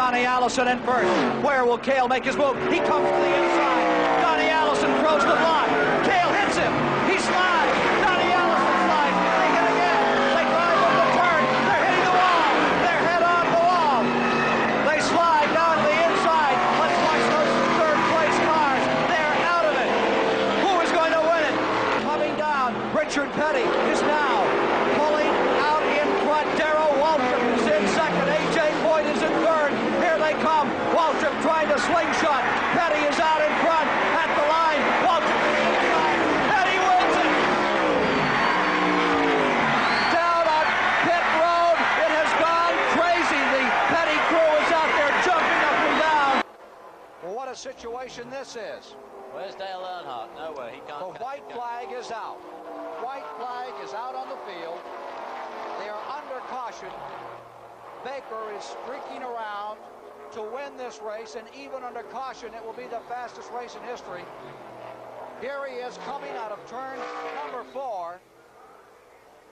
Donnie Allison in first. Where will Cale make his move? He comes to the inside. Donnie Allison throws the block. Cale hits him. He slides. Donnie Allison slides. They hit again. They drive over the turn. They're hitting the wall. They're head on the wall. They slide down to the inside. Let's watch those third place cars. They're out of it. Who is going to win it? Coming down. Richard Petty is now pulling out in front. Darrell Waltrip is in second. A.J. Boyd is in third. Here they come. Waltrip trying to slingshot. Petty is out in front at the line. Waltrip to the inside. Petty wins it. Down on pit road. It has gone crazy. The Petty crew is out there jumping up and down. Well, what a situation this is. Where's Dale Earnhardt? Nowhere. He can't. The white flag is out. White flag is out on the field. They are under caution. Baker is streaking around to win this race, and even under caution, it will be the fastest race in history. Here he is coming out of turn number 4.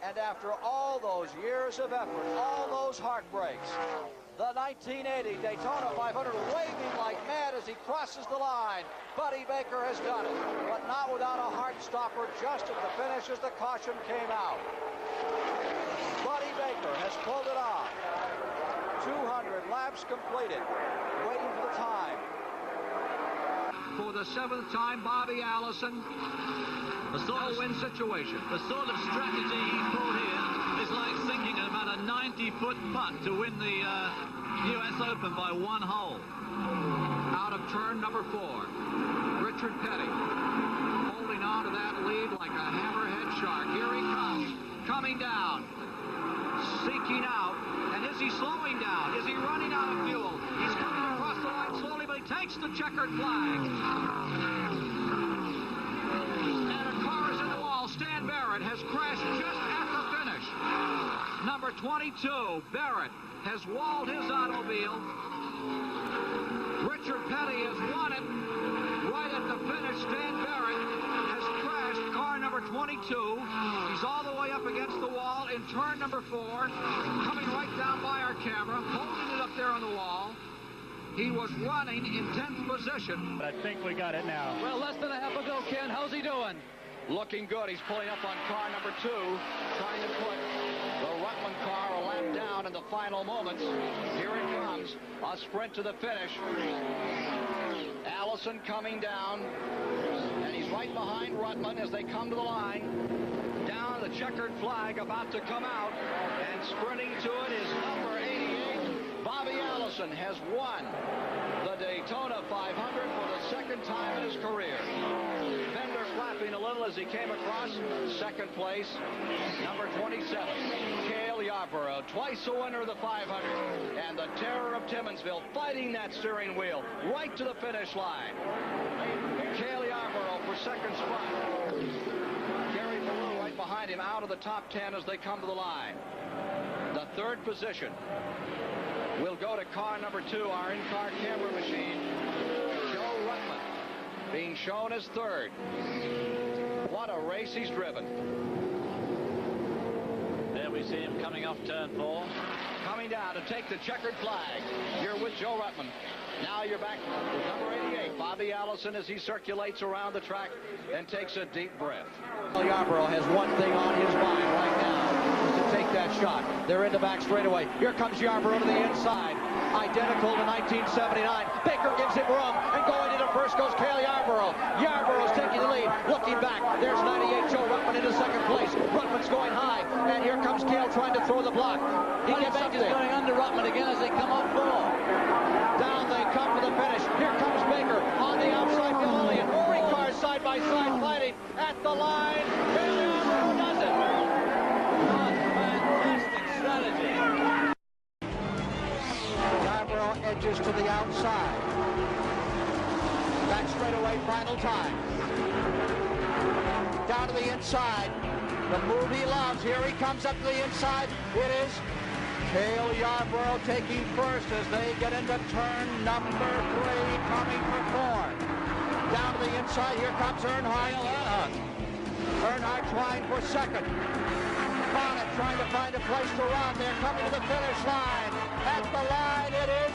And after all those years of effort, all those heartbreaks, the 1980 Daytona 500 waving like mad as he crosses the line. Buddy Baker has done it, but not without a heart stopper just at the finish as the caution came out. Buddy Baker has pulled it off. 200 laps completed, waiting for the time. For the 7th time, Bobby Allison. A win situation. The sort of strategy he pulled here is like sinking about a 90-foot putt to win the U.S. Open by 1 hole. Out of turn number 4, Richard Petty holding on to that lead like a hammerhead shark. Here he comes, coming down, seeking out. And is he slowing down? Is he running out of fuel? He's coming across the line slowly, but he takes the checkered flag. And a car is in the wall. Stan Barrett has crashed just at the finish. Number 22, Barrett, has walled his automobile. Richard Petty has won it. Right at the finish, Stan Barrett has crashed car number 22. He's all the way up against the wall in turn number 4, coming right down by our camera, holding it up there on the wall. He was running in 10th position. I think we got it now. Well, less than a half a go, Ken. How's he doing? Looking good. He's pulling up on car number 2, trying to put the Rutland car a lap down in the final moments. Here it comes. A sprint to the finish. Allison coming down, and he's right behind Rutland as they come to the line. Down the checkered flag about to come out, and sprinting to it is number 88. Bobby Allison has won the Daytona 500 for the 2nd time in his career. Fender flapping a little as he came across. 2nd place, number 27, Cale Yarborough, twice a winner of the 500, and the terror of Timminsville, fighting that steering wheel right to the finish line. Cale Yarborough for 2nd spot. Gary Malou right behind him, out of the top 10 as they come to the line. The 3rd position will go to car number 2, our in-car camera machine. Joe Rutland being shown as 3rd. What a race he's driven. There we see him coming off turn 4. Coming down to take the checkered flag. You're with Joe Rutland. Now you're back with number 88, Bobby Allison, as he circulates around the track and takes a deep breath. Yarborough has one thing on his mind right now, is to take that shot. They're in the back straightaway. Here comes Yarborough to the inside. Identical to 1979. Baker gives him room, and going into first goes Cale Yarborough. Yarborough's taking the lead. Looking back, there's 98 Joe Rutland into 2nd place. Rutland's going high, and here comes Cale trying to throw the block. He gets up there. Going under Rutland again as they come up 4. Down they come to the finish. Here comes Baker on the outside. Bill Elliott. 3 cars side by side fighting at the line. Cale Yarborough does it. What fantastic strategy. Yarborough edges to the outside. Back straightaway, final time. Down to the inside. The move he loves. Here he comes up to the inside. It is Cale Yarborough taking first as they get into turn number 3, coming for 4. Down to the inside, here comes Earnhardt. Earnhardt trying for 2nd. Bonnet trying to find a place to run. They're coming to the finish line. At the line, it is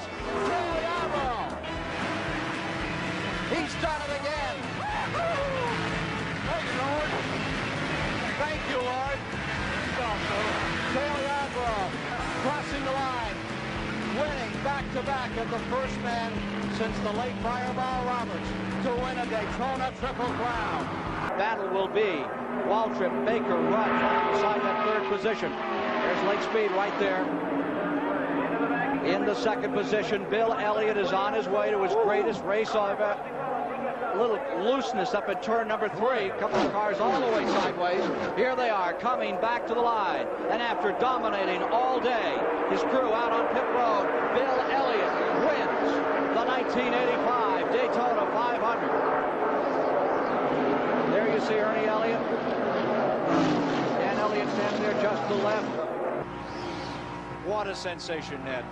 back-to-back and the first man since the late Fireball Roberts to win a Daytona Triple Crown. Battle will be Waltrip, Baker, Rudd trying to decide that third position. There's Lake Speed right there. In the second position, Bill Elliott is on his way to his greatest race ever. A little looseness up at turn number 3. A couple of cars all the way sideways. Here they are coming back to the line. And after dominating all day, his crew out on pit road, Bill Elliott wins the 1985 Daytona 500. There you see Ernie Elliott. Dan Elliott standing there just to the left. What a sensation, Ned.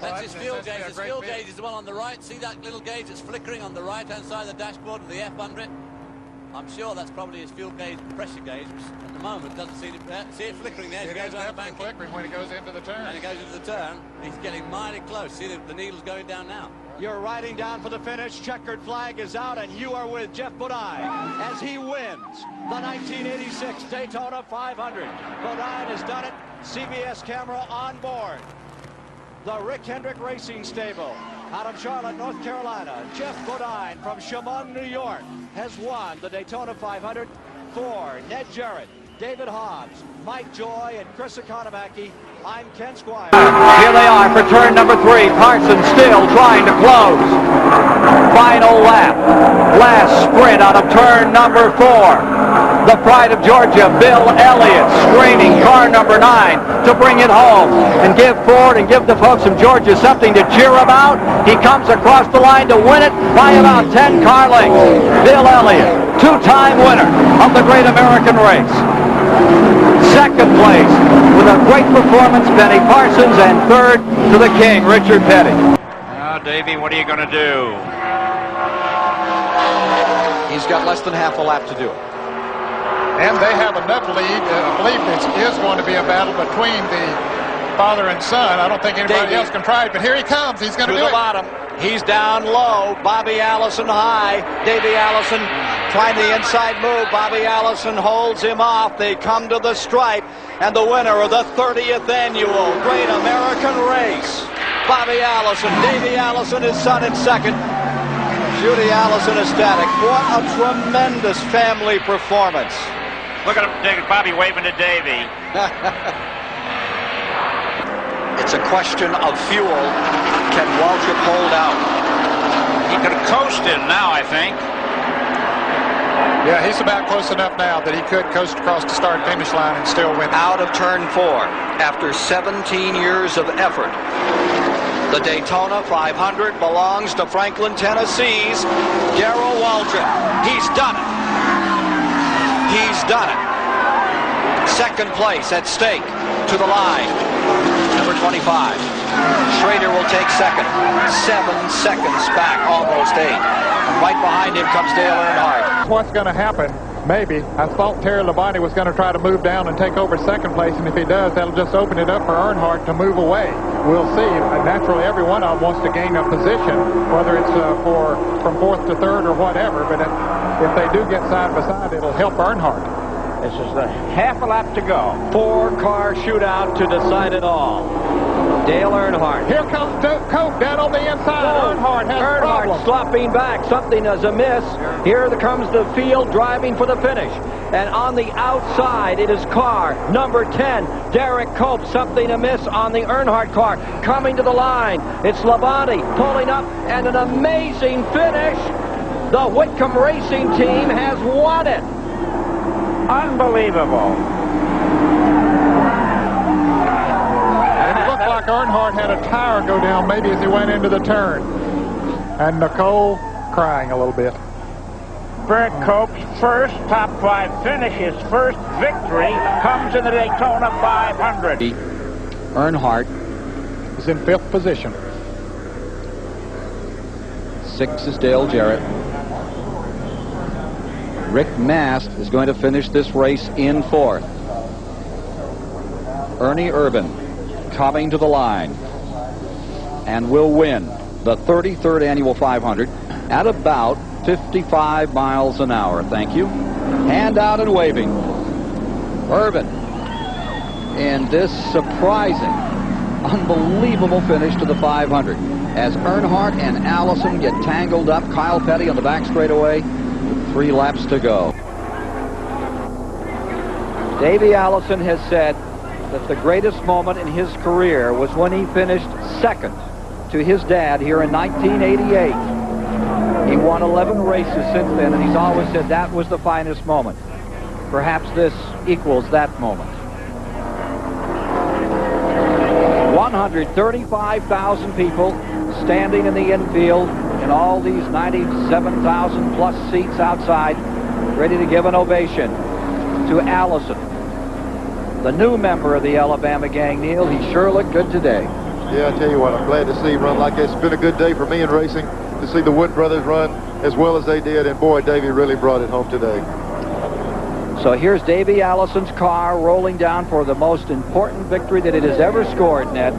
That's his fuel gauge. His fuel gauge is the one on the right. See that little gauge that's flickering on the right-hand side of the dashboard with the F under it? I'm sure that's probably his fuel gauge, pressure gauge, which at the moment doesn't see it. See it flickering there? It is definitely flickering when it goes into the turn. And it goes into the turn. He's getting mighty close. See the needle's going down now. You're riding down for the finish. Checkered flag is out, and you are with Jeff Bodine as he wins the 1986 Daytona 500. Bodine has done it. CBS camera on board. The Rick Hendrick Racing Stable out of Charlotte, North Carolina. Jeff Bodine from Chemung, New York, has won the Daytona 500 for Ned Jarrett, David Hobbs, Mike Joy, and Chris Economaki. I'm Ken Squire. Here they are for turn number 3. Parsons still trying to close. Final lap. Last sprint out of turn number 4. The pride of Georgia, Bill Elliott, screening car number 9 to bring it home and give Ford and give the folks of Georgia something to cheer about. He comes across the line to win it by about 10 car lengths. Bill Elliott, two-time winner of the Great American Race. Second place with a great performance, Benny Parsons, and third to the king, Richard Petty. Now, Davey, what are you going to do? He's got less than half a lap to do it. And they have enough lead. I believe this is going to be a battle between the father and son. I don't think anybody else can try it, but here he comes. He's going to do it. To the bottom. He's down low. Bobby Allison high. Davey Allison trying the inside move. Bobby Allison holds him off. They come to the stripe. And the winner of the 30th annual Great American Race, Bobby Allison. Davey Allison, his son, in second. Judy Allison ecstatic. What a tremendous family performance. Look at him, Bobby waving to Davey. It's a question of fuel. Can Waltrip hold out? He could have coasted now, I think. Yeah, he's about close enough now that he could coast across the start-finish line and still win. Out of turn 4 after 17 years of effort. The Daytona 500 belongs to Franklin, Tennessee's Darrell Waltrip. He's done it. He's done it. Second place at stake to the line. Number 25. Schrader will take second. 7 seconds back, almost 8. Right behind him comes Dale Earnhardt. What's going to happen? Maybe. I thought Terry Labonte was going to try to move down and take over second place, and if he does, that'll just open it up for Earnhardt to move away. We'll see. Naturally, every one of them wants to gain a position, whether it's from 4th to 3rd or whatever, but if they do get side by side, it'll help Earnhardt. This is the half a lap to go. 4-car shootout to decide it all. Dale Earnhardt. Here comes Cope down on the inside. Earnhardt has problems. Slopping back. Something is amiss. Here comes the field driving for the finish. And on the outside, it is car number 10, Derek Cope. Something amiss on the Earnhardt car. Coming to the line. It's Labonte pulling up, and an amazing finish. The Whitcomb Racing Team has won it. Unbelievable. Looked like Earnhardt had a tire go down maybe as he went into the turn. And Nicole crying a little bit. Bert Cope's first top 5 finish, his first victory, comes in the Daytona 500. Earnhardt is in 5th position. 6 is Dale Jarrett. Rick Mast is going to finish this race in 4th. Ernie Irvan coming to the line and will win the 33rd annual 500 at about 55 miles an hour. Thank you. Hand out and waving. Irvan in this surprising unbelievable finish to the 500. As Earnhardt and Allison get tangled up, Kyle Petty on the back straightaway with 3 laps to go. Davey Allison has said that the greatest moment in his career was when he finished second to his dad here in 1988. He won 11 races since then, and he's always said that was the finest moment. Perhaps this equals that moment. 135,000 people standing in the infield in all these 97,000 plus seats outside, ready to give an ovation to Allison, the new member of the Alabama gang. Neil, he sure looked good today. Yeah, I tell you what, I'm glad to see him run like this. It's been a good day for me in racing to see the Wood brothers run as well as they did, and boy, Davey really brought it home today. So here's Davey Allison's car rolling down for the most important victory that it has ever scored, Ned.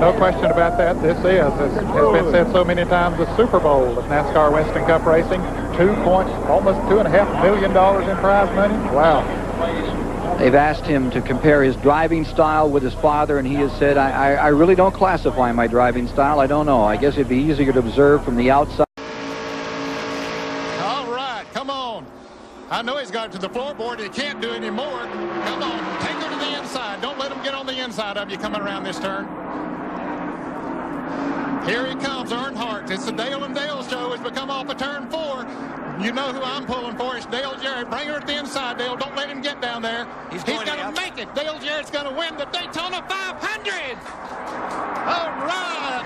No question about that. This is, as has been said so many times, the Super Bowl of NASCAR Winston Cup racing. Almost $2.5 million in prize money. Wow. They've asked him to compare his driving style with his father, and he has said, I really don't classify my driving style. I don't know. I guess it'd be easier to observe from the outside. All right, come on. I know he's got it to the floorboard. He can't do any more. Come on, take her to the inside. Don't let him get on the inside of you coming around this turn. Here he comes, Earnhardt. It's the Dale and Dale show. Has become off of turn 4. You know who I'm pulling for. It's Dale Jarrett. Bring her to the inside, Dale. Don't let him get down there. He's going to make it. Dale Jarrett's going to win the Daytona 500. All right.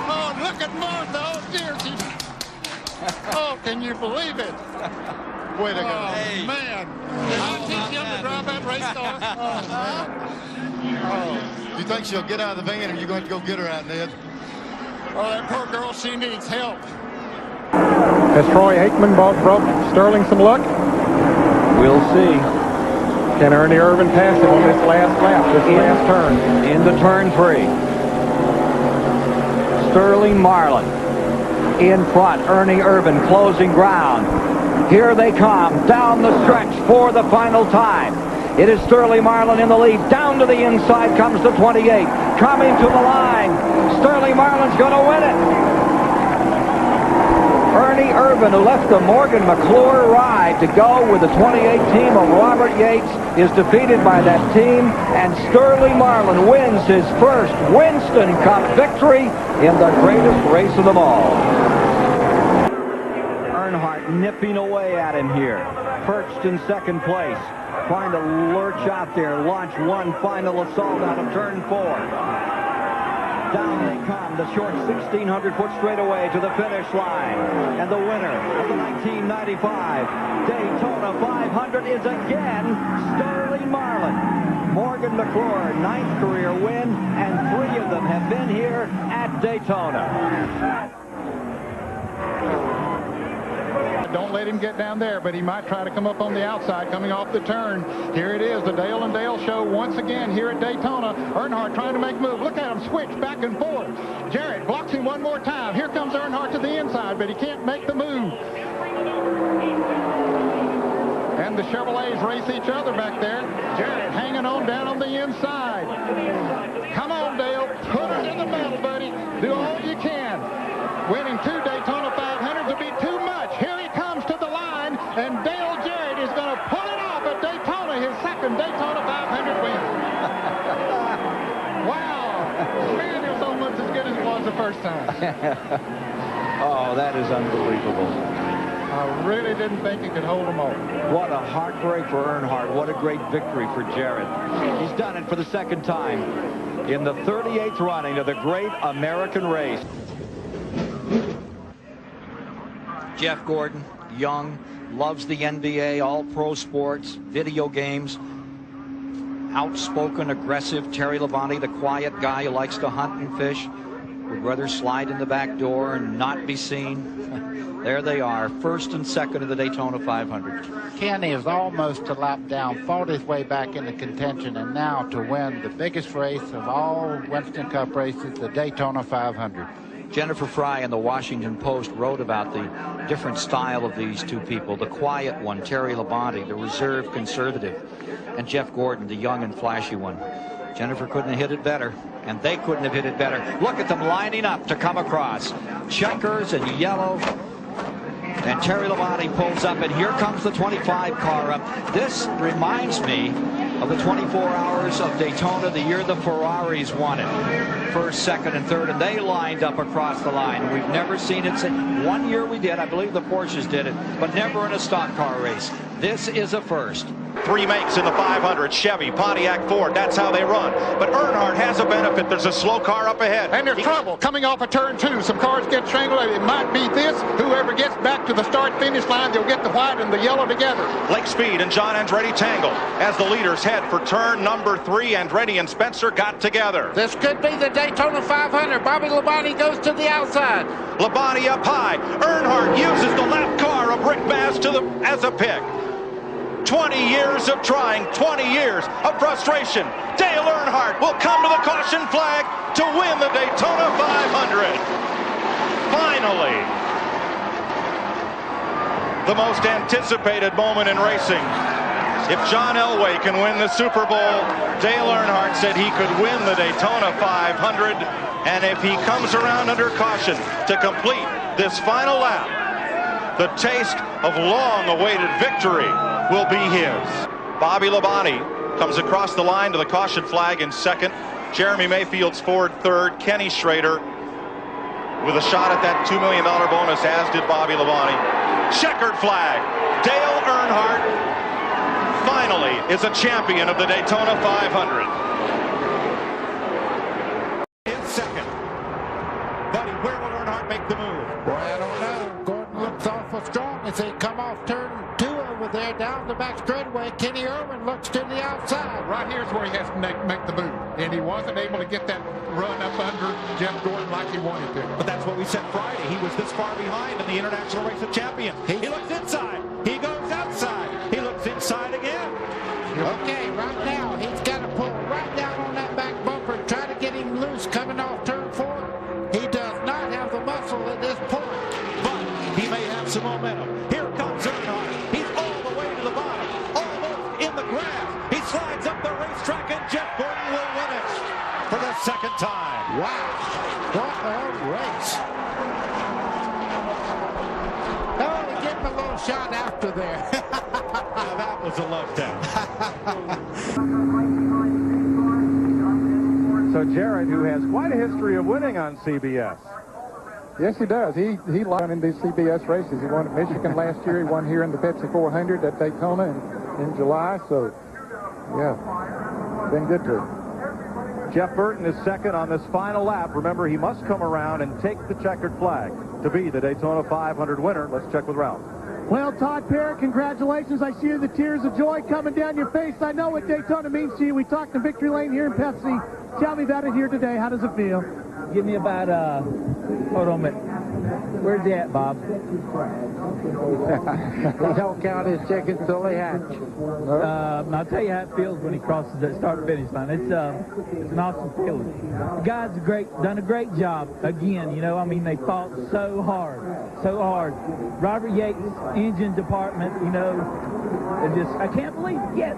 Oh, look at Martha. Oh, dear. Oh, can you believe it? Way to go. Oh, hey. Man. Did I teach him to drive that race car? Oh, man. Oh. You think she'll get out of the van, or you going to go get her out, Ned? Oh, that poor girl, she needs help. Has Troy Aikman brought Sterling some luck? We'll see. Can Ernie Irvin pass him on this last lap, this last turn? Into turn 3. Sterling Marlin in front. Ernie Irvin closing ground. Here they come down the stretch for the final time. It is Sterling Marlin in the lead. Down to the inside comes the 28. Coming to the line. Sterling Marlin's going to win it. Ernie Irvin, who left the Morgan McClure ride to go with the 28 team of Robert Yates, is defeated by that team, and Sterling Marlin wins his first Winston Cup victory in the greatest race of them all. Earnhardt nipping away at him here, perched in second place, trying to lurch out there, launch one final assault out of turn 4. Down they come, the short 1,600-foot straightaway to the finish line. And the winner of the 1995 Daytona 500 is again Sterling Marlin. Morgan McClure, 9th career win, and 3 of them have been here at Daytona. Don't let him get down there, but he might try to come up on the outside coming off the turn. Here it is, the Dale and Dale show once again here at Daytona. Earnhardt trying to make move. Look at him switch back and forth. Jarrett blocks him one more time. Here comes Earnhardt to the inside, but he can't make the move. And the Chevrolets race each other back there. Jarrett hanging on down on the inside. Come on, Dale. Put it in the middle, buddy. Do all you can. Winning 2 Daytona 500s will be too much. Here he comes to the line, and Dale Jarrett is going to pull it off at Daytona, his second Daytona 500 win. Wow. Man, it's almost as good as it was the first time. Oh, that is unbelievable. I really didn't think he could hold them all. What a heartbreak for Earnhardt. What a great victory for Jarrett. He's done it for the second time in the 38th running of the great American race. Jeff Gordon, young, loves the NBA, all pro sports, video games. Outspoken, aggressive. Terry Labonte, the quiet guy who likes to hunt and fish, would rather slide in the back door and not be seen. There they are, first and second of the Daytona 500. Kenny is almost a lap down, fought his way back into contention, and now to win the biggest race of all Winston Cup races, the Daytona 500. Jennifer Fry in the Washington Post wrote about the different style of these two people. The quiet one, Terry Labonte, the reserved conservative, and Jeff Gordon, the young and flashy one. Jennifer couldn't have hit it better, and they couldn't have hit it better. Look at them lining up to come across. Checkers and yellow. And Terry Labonte pulls up, and here comes the 25 car up. This reminds me of the 24 Hours of Daytona, the year the Ferraris won it. First, second, and third, and they lined up across the line. We've never seen it. One year we did, I believe the Porsches did it, but never in a stock car race. This is a first. 3 makes in the 500. Chevy, Pontiac, Ford. That's how they run. But Earnhardt has a benefit. There's a slow car up ahead. And there's trouble coming off of turn 2. Some cars get strangled. It might be this. Whoever gets back to the start-finish line, they'll get the white and the yellow together. Lake Speed and John Andretti tangle as the leaders head for turn number 3. Andretti and Spencer got together. This could be the Daytona 500. Bobby Labonte goes to the outside. Labonte up high. Earnhardt uses the lap car of Rick Mast as a pick. 20 years of trying, 20 years of frustration. Dale Earnhardt will come to the caution flag to win the Daytona 500. Finally, the most anticipated moment in racing. If John Elway can win the Super Bowl, Dale Earnhardt said he could win the Daytona 500. And if he comes around under caution to complete this final lap, the taste of long-awaited victory will be his. Bobby Labonte comes across the line to the caution flag in second. Jeremy Mayfield's Ford third. Kenny Schrader with a shot at that $2 million bonus, as did Bobby Labonte. Checkered flag. Dale Earnhardt finally is a champion of the Daytona 500. In second. Buddy, where will Earnhardt make the move? Boy, I don't know. Gordon looks awful strong as they come off turn 2 over there down the back straightaway. Kenny Irwin looks to the outside. Right here's where he has to make the move. And he wasn't able to get that run up under Jeff Gordon like he wanted to. But that's what we said Friday. He was this far behind in the International Race of Champions. He looks inside. He goes outside. He looks inside again. Okay, right now he's got to pull right down on that back bumper, try to get him loose coming off turn 4. He does not have the muscle at this point. But he may have some momentum. Here comes Earnhardt. He's all the way to the bottom, almost in the grass. He slides up the racetrack, and Jeff Gordon will win it for the second time. Wow, what a race. Oh, they give him a little shot after there. Now that was a love tap. So Jared, who has quite a history of winning on CBS. Yes, he does. He won in these CBS races. He won at Michigan last year. He won here in the Pepsi 400 at Daytona in July. So, yeah, been good to him. Jeff Burton is second on this final lap. Remember, he must come around and take the checkered flag to be the Daytona 500 winner. Let's check with Ralph. Well, Todd Parrott, congratulations. I see the tears of joy coming down your face. I know what Daytona means to you. We talked to Victory Lane here in Pepsi. Tell me about it here today. How does it feel? Give me about, hold on a minute. Where's he at, Bob? They don't count his chickens till they hatch. I'll tell you how it feels when he crosses that start-finish line. It's an awesome feeling. The guys done a great job. Again, you know, I mean, they fought so hard. Robert Yates' engine department, you know, I can't believe it yet.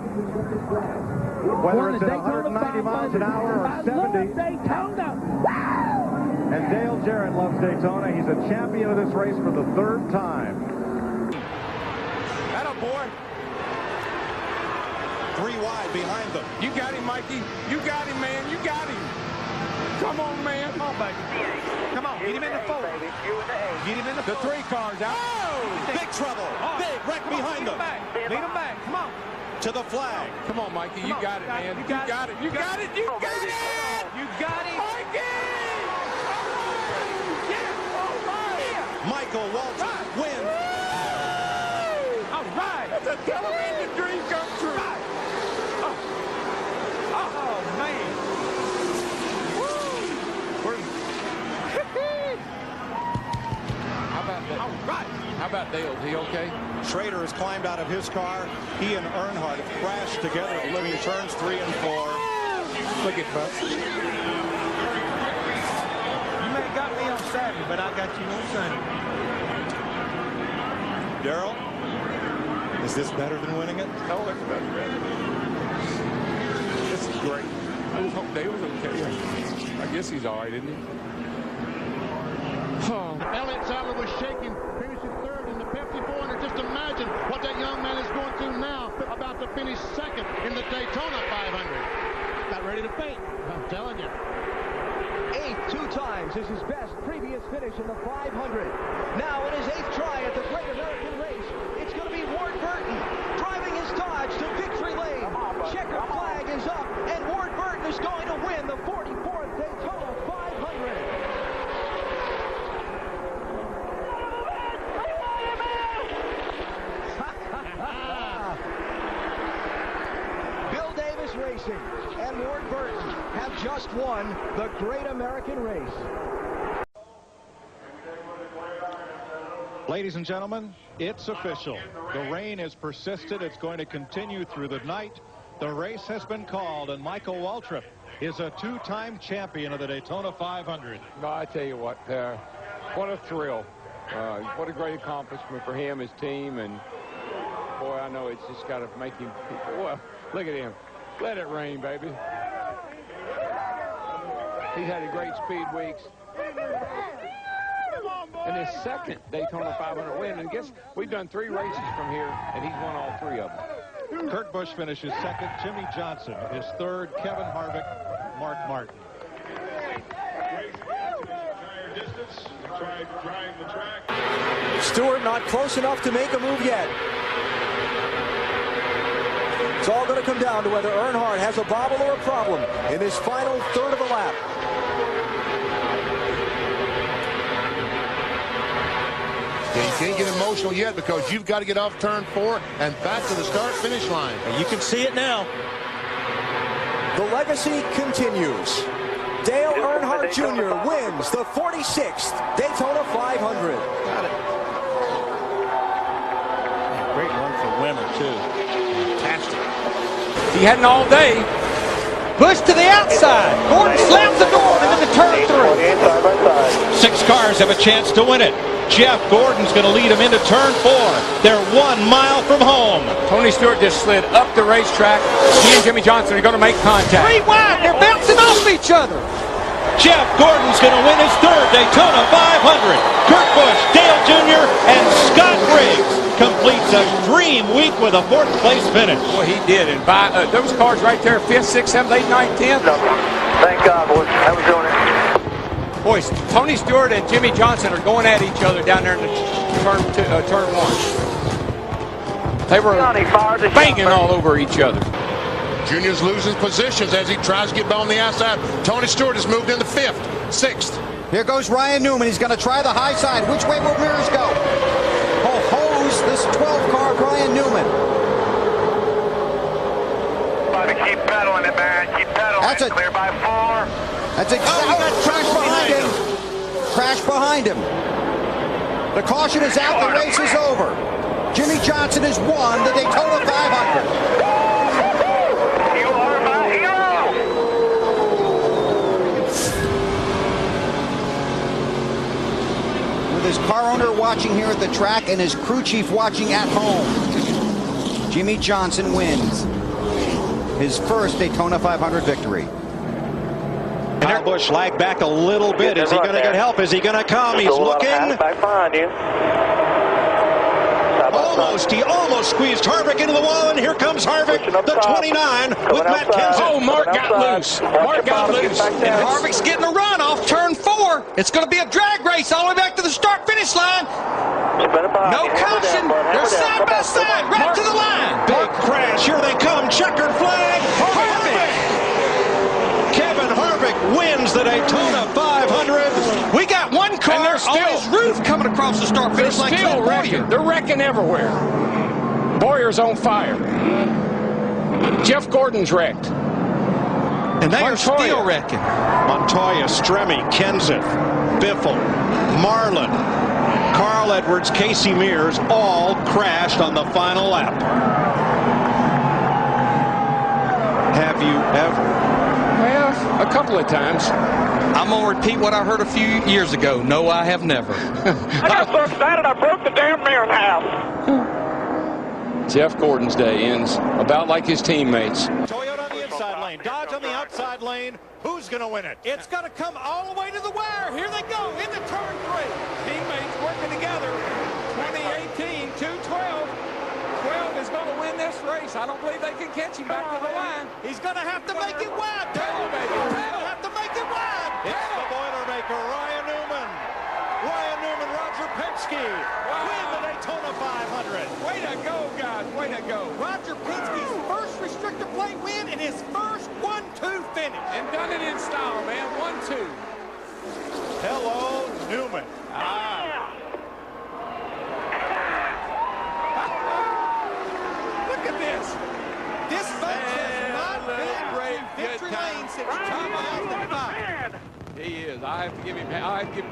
Whether it's at 190 miles an hour or 70. I love Daytona. And Dale Jarrett loves Daytona. He's a champion of this race for the 3rd time. That a boy. 3 wide behind them. You got him, Mikey. You got him, man. You got him. Come on, man. Come on, baby. Come on. Get him in the 4. Get him in the 4. The 3 cars out. Oh! Big trouble. Big wreck behind them. Lead him back. Come on. To the flag. Come on, Mikey. You got it, man. You got it. You got it. You got it. You got it. Mikey! Michael Waltrip wins. All right. That's a television dream come true. Oh man. How about that? All right. How about Dale? Is he okay? Schrader has climbed out of his car. He and Earnhardt have crashed together between turns 3 and 4. Look at Buck. You may have got me on Saturday, but I got you on Sunday. Darrell, is this better than winning it? No, it's better. This is great. I just hope Dale's okay. I guess he's all right, isn't he? Elliott Sadler was shaking, finishing third in the Pepsi 400. Just imagine what that young man is going through now, about to finish second in the Daytona 500. Got ready to faint, I'm telling you. Eighth 2 times is his best previous finish in the 500. Now in his 8th try at the Great American Race, it's going to be Ward Burton driving his Dodge to victory lane. Checkered flag is up, and Ward Burton is going to win the 44th Daytona 500. Bill Davis Racing and Ward Burton have just won the Great American Race. Ladies and gentlemen, it's official. The rain has persisted. It's going to continue through the night. The race has been called, and Michael Waltrip is a 2-time champion of the Daytona 500. No, I tell you what, what a thrill. What a great accomplishment for him, his team, and boy, I know it's just got to make him, well, look at him. Let it rain, baby. He's had a great speed weeks. And his second Daytona 500 win. And guess we've done 3 races from here, and he's won all 3 of them. Kurt Busch finishes second. Jimmy Johnson is third. Kevin Harvick, Mark Martin. Stewart not close enough to make a move yet. It's all going to come down to whether Earnhardt has a bobble or a problem in his final third of the lap. Yeah, you can't get emotional yet because you've got to get off turn 4 and back to the start-finish line. And you can see it now. The legacy continues. Dale Earnhardt Jr. wins the 46th Daytona 500. Got it. Great run for Wimmer, too. Fantastic. He had an all day. Busch to the outside. Gordon slams the door into the turn 3. 6 cars have a chance to win it. Jeff Gordon's going to lead him into turn 4. They're 1 mile from home. Tony Stewart just slid up the racetrack. He and Jimmy Johnson are going to make contact. 3 wide. They're bouncing off each other. Jeff Gordon's going to win his 3rd Daytona 500. Kurt Busch, Dale Jr., and Scott Briggs completes a dream week with a 4th place finish. Boy, he did. And by those cars right there, 5th, 6th, 7th, 8th, 9th, 10th. Thank God, boys. How we doing it? Boys, Tony Stewart and Jimmy Johnson are going at each other down there in the turn 1. They were banging all over each other. Junior's losing positions as he tries to get on the outside. Tony Stewart has moved into 5th, 6th. Here goes Ryan Newman. He's going to try the high side. Which way will Mears go? Oh, hose this 12 car, Brian Newman. Keep pedaling it, man. Keep pedaling. That's it. Clear by 4. That's a crash behind him. Crash behind him. The caution is out. The race is over. Jimmy Johnson has won the Daytona 500. You are my hero. With his car owner watching here at the track and his crew chief watching at home, Jimmy Johnson wins his 1st Daytona 500 victory. Kyle Busch lagged back a little bit. Is he going to get help? Is he going to come? He's looking. Back behind you. He almost squeezed Harvick into the wall, and here comes Harvick, the 29, with Matt Kenseth. Oh, Mark got loose. Mark got loose. And Harvick's getting a run off turn 4. It's going to be a drag race all the way back to the start-finish line. No caution. They're side by side, right to the line. Big crash. Here they come. Checkered flag. Harvick. Kevin Harvick wins the Daytona 500. We got one car on his roof coming across the start-finish line. They're still wrecking. They're wrecking everywhere. Boyer's on fire. Jeff Gordon's wrecked. And they are still wrecking. Montoya, Stremme, Kenseth, Biffle, Marlin, Carl Edwards, Casey Mears all crashed on the final lap. Have you ever? Well, a couple of times. I'm going to repeat what I heard a few years ago. No, I have never. I got so excited I broke the damn mirror in half. Jeff Gordon's day ends about like his teammates. Toyota on the inside lane. line. Dodge on the outside lane. Who's going to win it? It's going to come all the way to the wire. Here they go into turn 3. Teammates working together. 2018, 212. 12 is going to win this race. I don't believe they can catch him back to the line. He's going to have to make it wide. Tail, baby. He's going to have to make it wide. It's the Boilermaker, Ryan Newman. Ryan Newman, Roger Penske win the Daytona 500. Way to go, guys. Way to go. Roger Penske's first restrictor plate win and his first 1-2 finish. And done it in style, man. 1-2. Hello, Newman. Look at this. This folks has not been in victory lane since Tom Austin. He is. I have to give him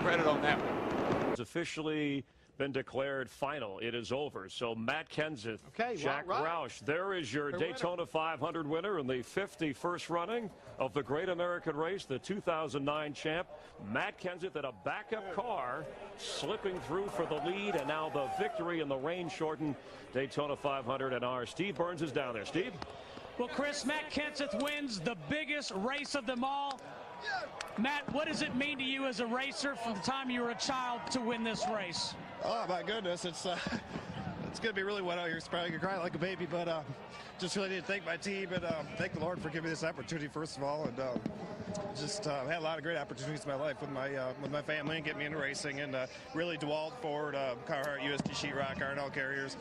credit on that one. It's officially been declared final. It is over. So Matt Kenseth, Jack Roush, there is your Daytona 500 winner in the 51st running of the Great American Race, the 2009 champ. Matt Kenseth in a backup car, slipping through for the lead, and now the victory in the rain-shortened Daytona 500. And our Steve Burns is down there. Steve? Well, Chris, Matt Kenseth wins the biggest race of them all. Matt, what does it mean to you as a racer from the time you were a child to win this race? Oh, my goodness. It's going to be really wet out here. It's probably going to cry like a baby, but just really need to thank my team and thank the Lord for giving me this opportunity, first of all. And just had a lot of great opportunities in my life with my family and getting me into racing, and really DeWalt, Ford, Carhartt, USG Sheetrock, R&L Carriers,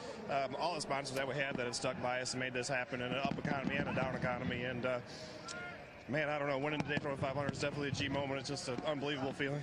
all the sponsors that we had that have stuck by us and made this happen in an up economy and a down economy. And man, I don't know, winning the Daytona 500 is definitely a G moment. It's just an unbelievable feeling.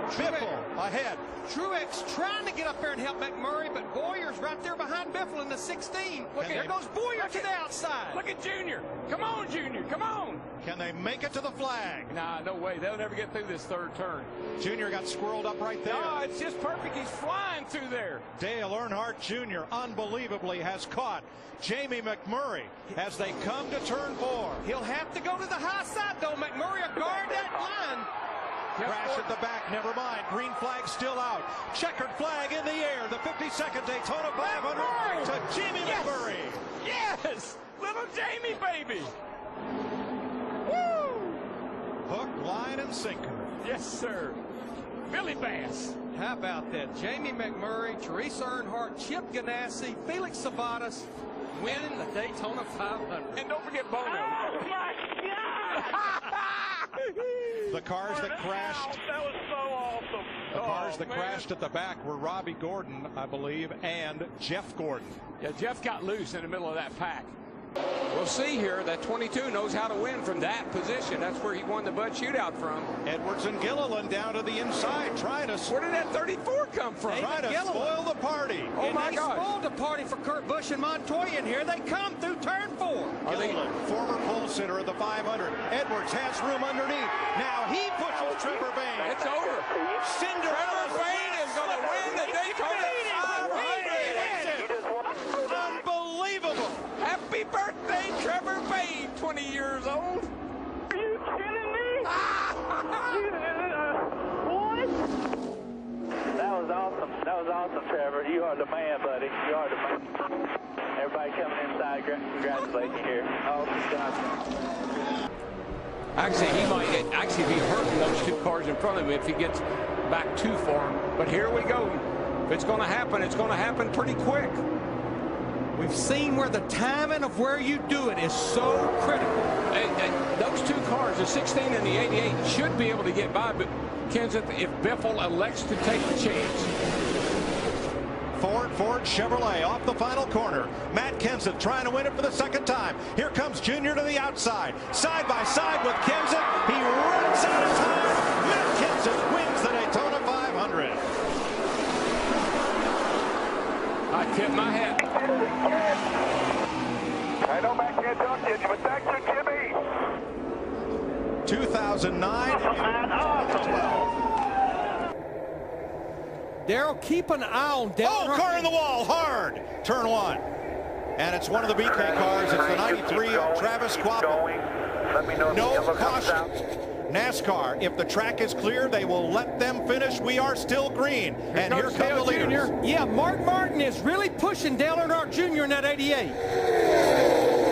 Biffle ahead. Truex trying to get up there and help McMurray, but Boyer's right there behind Biffle in the 16. Look, there goes Boyer to the outside. Look at Junior. Come on, Junior. Come on. Can they make it to the flag? Nah, no way. They'll never get through this third turn. Junior got squirreled up right there. No, it's just perfect. He's flying through there. Dale Earnhardt Jr. unbelievably has caught Jamie McMurray as they come to turn 4. He'll have to go to the high side, though. McMurray will guard that line. Crash at the back, never mind. Green flag still out. Checkered flag in the air. The 52nd Daytona 500 to Jamie McMurray. Yes! Little Jamie, baby! Woo! Hook, line, and sinker. Yes, sir. Billy Bass. How about that? Jamie McMurray, Teresa Earnhardt, Chip Ganassi, Felix Sabates winning the Daytona 500. And don't forget Bono. Oh, my God! The cars that crashed. That was so awesome. The cars that crashed at the back were Robbie Gordon, I believe, and Jeff Gordon. Yeah, Jeff got loose in the middle of that pack. We'll see here that 22 knows how to win from that position. That's where he won the Bud Shootout from. Edwards and Gilliland down to the inside, trying to... Where did that 34 come from? Trying to spoil the party. Oh, my God. They spoiled the party for Kurt Busch and Montoya in here. They come through turn 4. Gilliland, former pole sitter of the 500. Edwards has room underneath. Now he pushes Trevor Bayne. It's over. Trevor Bayne is going to win the Daytona 500. Unbelievable. Happy birthday, Trevor Bayne, 20 years old. Are you kidding me? What? That was awesome. That was awesome, Trevor. You are the man, buddy. You are the man. Everybody coming inside, congratulate you here. Awesome job. Actually, he might be hurting those two cars in front of him if he gets back too far. But here we go. If it's going to happen pretty quick. We've seen where the timing of where you do it is so critical. And those two cars, the 16 and the 88, should be able to get by Kenseth if Biffle elects to take the chance. Ford Chevrolet off the final corner. Matt Kenseth trying to win it for the second time. Here comes Junior to the outside. Side by side with Kenseth. He runs out of time. Matt Kenseth wins the Daytona 500. I tip my hat. I know Matt can't talk to you, but thanks to Jimmy. 2009 and 2012. Darrell, keep an eye on Darrell. Oh, car in the wall, hard. Turn 1. And it's one of the BK cars. It's the 93 of Travis Quapple. No caution. NASCAR, if the track is clear, they will let them finish. We are still green. And here come the leaders. Yeah, Mark Martin is really pushing Dale Earnhardt Jr. in that 88.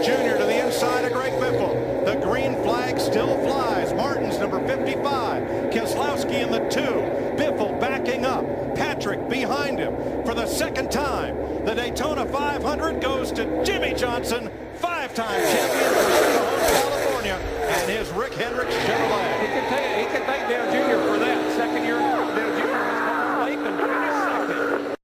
Junior to the inside of Greg Biffle. The Keselowski in the 2. Biffle backing up. Patrick behind him for the second time. The Daytona 500 goes to Jimmy Johnson, 5-time champion.